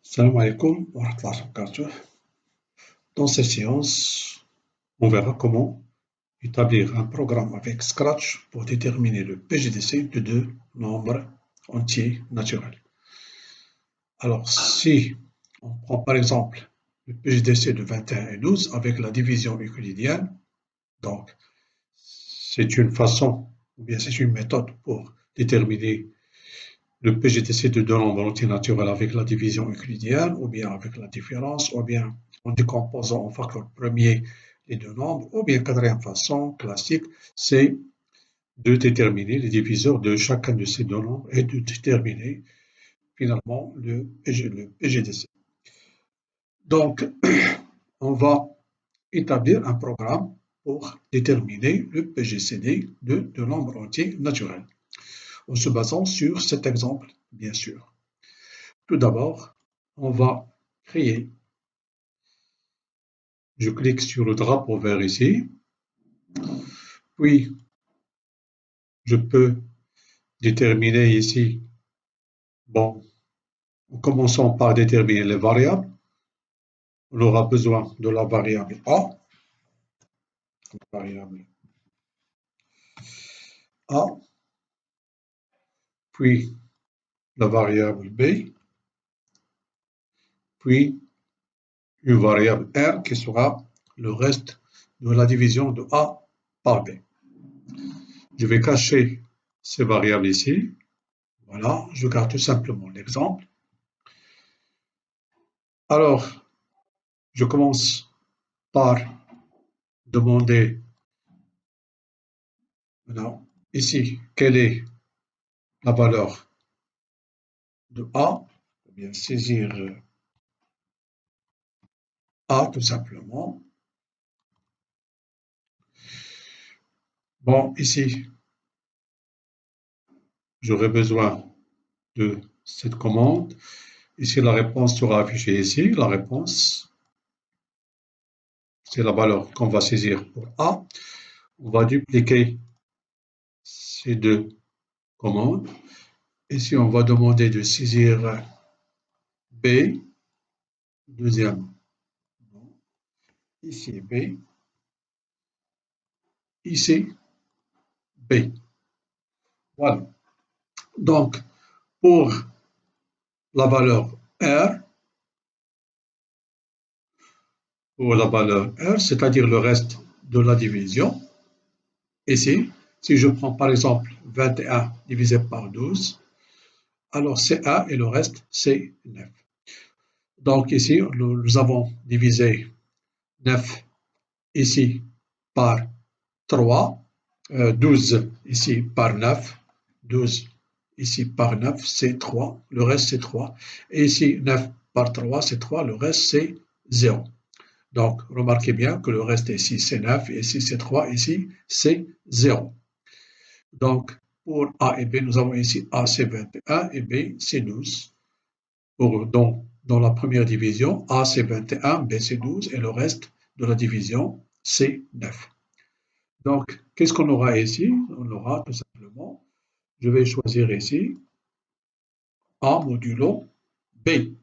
Salam alaikum wa rahmatullahi wa barakatuh. Dans cette séance, on verra comment établir un programme avec Scratch pour déterminer le PGDC de deux nombres entiers naturels. Alors, si on prend par exemple le PGDC de 21 et 12 avec la division euclidienne, donc c'est une façon, ou bien c'est une méthode pour déterminer le PGDC de deux nombres entiers naturels avec la division euclidienne, ou bien avec la différence, ou bien en décomposant en facteur premier les deux nombres, ou bien quatrième façon classique, c'est de déterminer les diviseurs de chacun de ces deux nombres et de déterminer finalement le PGDC. Donc, on va établir un programme pour déterminer le PGCD de deux nombres entiers naturels, en se basant sur cet exemple, bien sûr. Tout d'abord, on va créer, je clique sur le drapeau vert ici, puis je peux déterminer ici, bon, en commençant par déterminer les variables, on aura besoin de la variable A, puis la variable B, puis une variable R qui sera le reste de la division de A par B. Je vais cacher ces variables ici. Voilà, je garde tout simplement l'exemple. Alors, je commence par demander maintenant ici quelle est la valeur de A, ou bien saisir A tout simplement. Bon, ici, j'aurai besoin de cette commande. Ici, la réponse sera affichée ici. La réponse, c'est la valeur qu'on va saisir pour A. On va dupliquer ces deux commandes. Ici, on va demander de saisir B, deuxième. Ici, B. Ici, B. Voilà. Donc, pour la valeur R, c'est-à-dire le reste de la division, ici, si je prends par exemple 21 divisé par 12, alors c'est 1 et le reste c'est 9. Donc ici, nous avons divisé 9 ici par 3, 12 ici par 9, 12 ici par 9, c'est 3, le reste c'est 3. Et ici, 9 par 3, c'est 3, le reste c'est 0. Donc, remarquez bien que le reste ici c'est 9, ici c'est 3, ici c'est 0. Donc, pour A et B, nous avons ici A c'est 21 et B c'est 12. Dans la première division, A c'est 21, B c'est 12 et le reste de la division c'est 9. Donc, qu'est-ce qu'on aura ici? On aura tout simplement, je vais choisir ici A modulo B.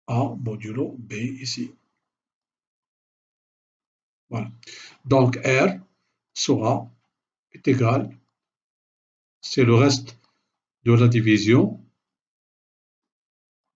A modulo B ici. Voilà. Donc, R est égal, c'est le reste de la division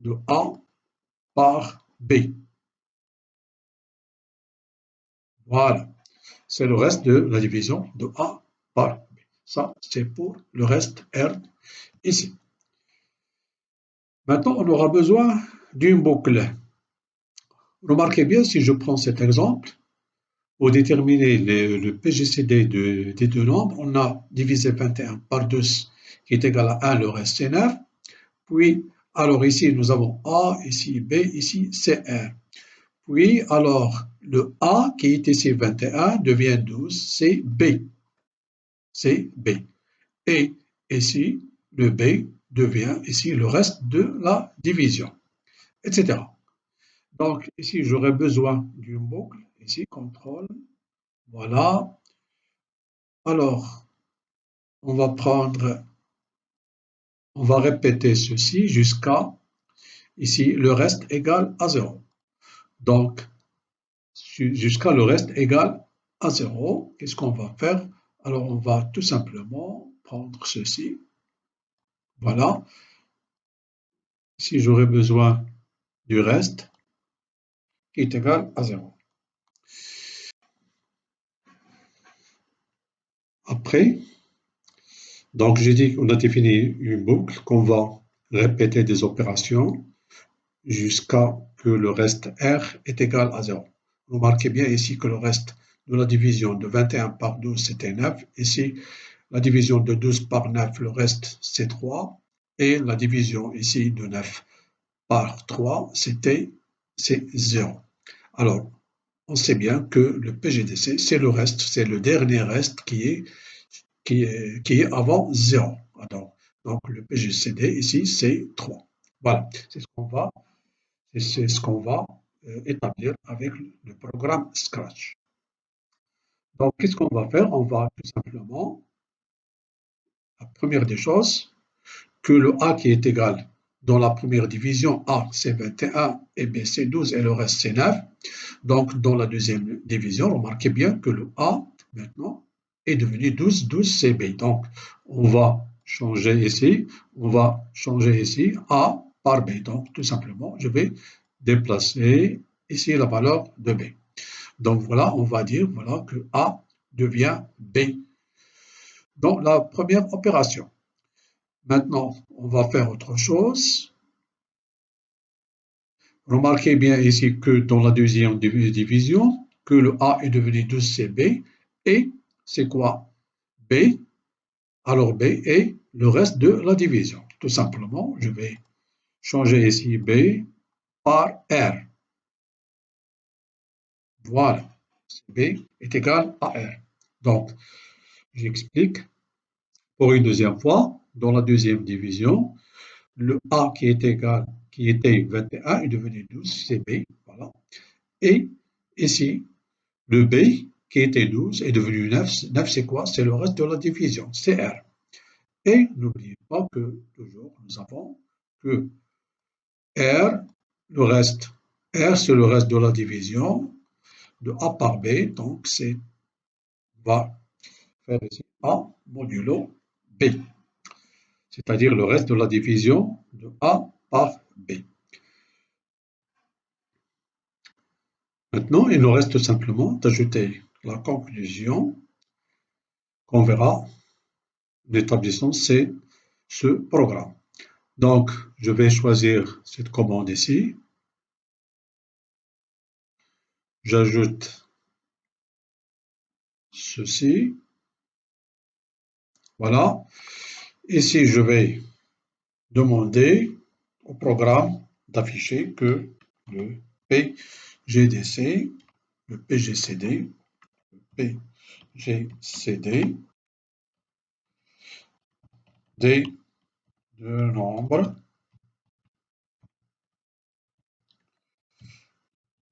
de A par B. Voilà. C'est le reste de la division de A par B. Ça, c'est pour le reste R ici. Maintenant, on aura besoin d'une boucle. Remarquez bien, si je prends cet exemple, pour déterminer le PGCD des deux nombres, on a divisé 21 par 2, qui est égal à 1, le reste c'est 9. Puis, alors ici, nous avons A, ici B, ici c'est 1. Puis, alors, le A qui est ici 21 devient 12, c'est B. C'est B. Et ici, le B devient ici le reste de la division, etc. Donc, ici, j'aurai besoin d'une boucle. Ici, contrôle. Voilà. Alors, on va répéter ceci jusqu'à ici le reste égal à 0. Donc, jusqu'à le reste égal à 0, qu'est-ce qu'on va faire? Alors, on va tout simplement prendre ceci. Voilà. Si j'aurais besoin du reste qui est égal à 0. Après, donc j'ai dit qu'on a défini une boucle qu'on va répéter des opérations jusqu'à que le reste R est égal à 0. Remarquez bien ici que le reste de la division de 21 par 12, c'était 9. Ici, la division de 12 par 9, le reste, c'est 3. Et la division ici de 9 par 3, c'est 0. Alors, on sait bien que le PGDC, c'est le reste, c'est le dernier reste qui est avant 0. Donc, le PGCD ici, c'est 3. Voilà, c'est ce qu'on va établir avec le programme Scratch. Donc, qu'est-ce qu'on va faire? On va tout simplement, la première des choses, que le A qui est égal dans la première division, A c'est 21 et B c'est 12 et le reste c'est 9. Donc, dans la deuxième division, remarquez bien que le A, maintenant, est devenu 12, 12 c'est B. Donc, on va changer ici, A par B. Donc, tout simplement, je vais déplacer ici la valeur de B. Donc, voilà, on va dire voilà, que A devient B dans la première opération. Maintenant, on va faire autre chose. Remarquez bien ici que dans la deuxième division, que le A est devenu 12CB et c'est quoi? B. Alors B est le reste de la division. Tout simplement, je vais changer ici B par R. Voilà. B est égal à R. Donc, j'explique pour une deuxième fois. Dans la deuxième division, le A qui était 21 est devenu 12, c'est B. Voilà. Et ici, le B, qui était 12, est devenu 9. 9, c'est quoi? C'est le reste de la division, c'est R. Et n'oubliez pas que toujours, nous avons que R, R, c'est le reste de la division de A par B. Donc, va faire ici A modulo B, c'est-à-dire le reste de la division de A par B. Maintenant, il nous reste simplement d'ajouter la conclusion qu'on verra en établissant ce programme. Donc, je vais choisir cette commande ici. J'ajoute ceci. Voilà. Ici, je vais demander au programme d'afficher que le PGDC, le PGCD, le PGCD des deux nombres.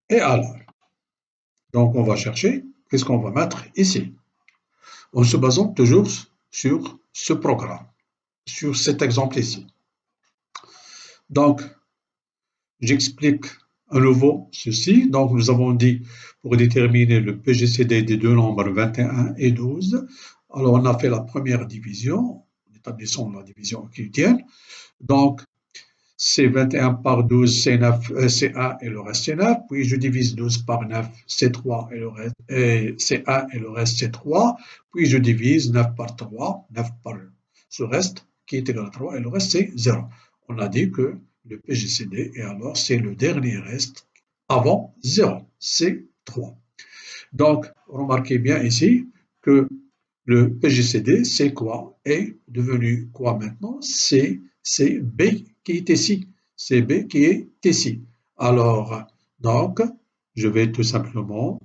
Et alors, donc on va chercher qu'est-ce qu'on va mettre ici, en se basant toujours sur ce programme, sur cet exemple ici. Donc, j'explique à nouveau ceci. Donc, nous avons dit pour déterminer le PGCD des deux nombres 21 et 12. Alors, on a fait la première division, en établissant la division euclidienne. Donc, c'est 21 par 12, c'est 9, c'est 1 et le reste c'est 9. Puis je divise 12 par 9, c'est 3 et le reste c'est 1 et le reste c'est 3. Puis je divise 9 par 3, 9 par ce reste qui est égal à 3 et le reste c'est 0. On a dit que le PGCD et alors c'est le dernier reste avant 0, c'est 3. Donc remarquez bien ici que le PGCD c'est quoi? Est devenu quoi maintenant? C'est B qui est ici. C'est B qui est ici. Alors, donc, je vais tout simplement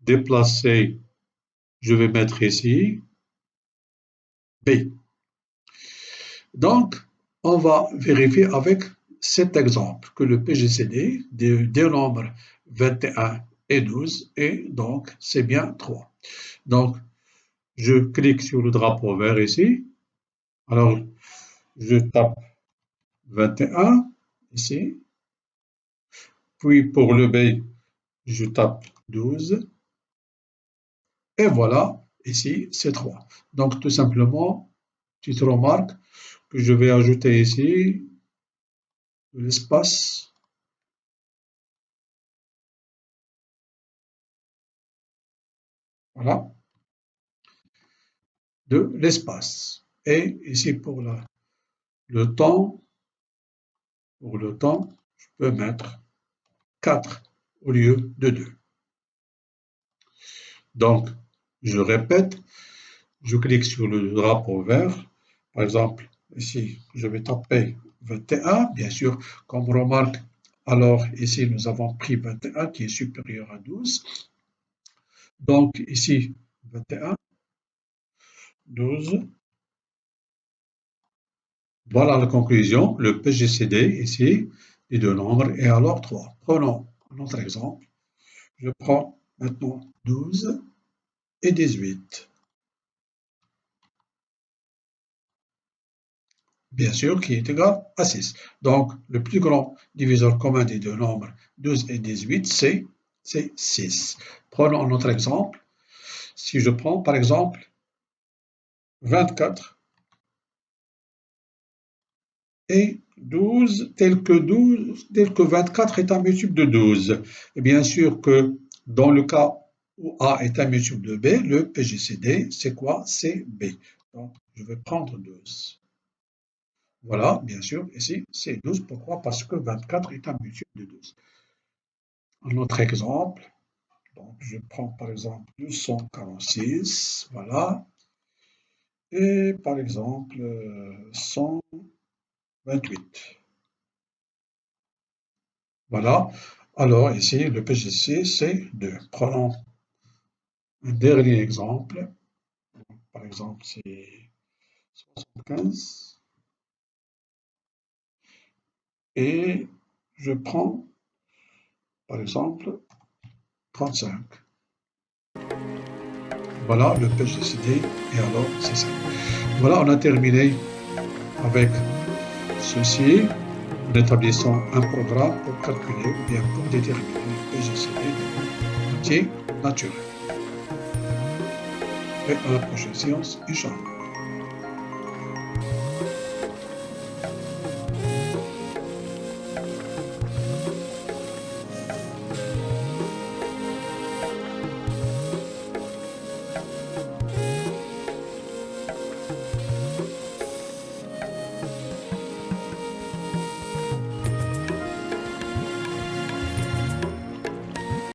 déplacer, je vais mettre ici B. Donc, on va vérifier avec cet exemple que le PGCD des nombres 21 et 12 et donc c'est bien 3. Donc, je clique sur le drapeau vert ici. Alors, je tape 21, ici. Puis pour le B, je tape 12. Et voilà, ici, c'est 3. Donc tout simplement, tu te remarques que je vais ajouter ici l'espace. Voilà, de l'espace. Et ici pour le temps, je peux mettre 4 au lieu de 2. Donc, je répète, je clique sur le drapeau vert. Par exemple, ici, je vais taper 21. Bien sûr, comme remarque, alors ici, nous avons pris 21 qui est supérieur à 12. Donc, ici, 21, 12. Voilà la conclusion, le PGCD ici, les deux nombres, et alors 3. Prenons un autre exemple. Je prends maintenant 12 et 18. Bien sûr, qui est égal à 6. Donc, le plus grand diviseur commun des deux nombres 12 et 18, c'est 6. Prenons un autre exemple. Si je prends par exemple 24 et 12, tel que 24 est un multiple de 12. Et bien sûr que dans le cas où A est un multiple de B, le PGCD, c'est quoi? C'est B. Donc, je vais prendre 12. Voilà, bien sûr, ici, c'est 12. Pourquoi? Parce que 24 est un multiple de 12. Un autre exemple, donc je prends par exemple 246, voilà, et par exemple 128. Voilà, alors ici, le PGC, c'est 2. Prenons un dernier exemple, par exemple, c'est 75, et je prends par exemple 35. Voilà le PGCD, et alors c'est ça. Voilà, on a terminé avec ceci, en établissant un programme pour calculer ou bien pour déterminer le PGCD de entier naturel. Et à la prochaine séance, Inch'Allah.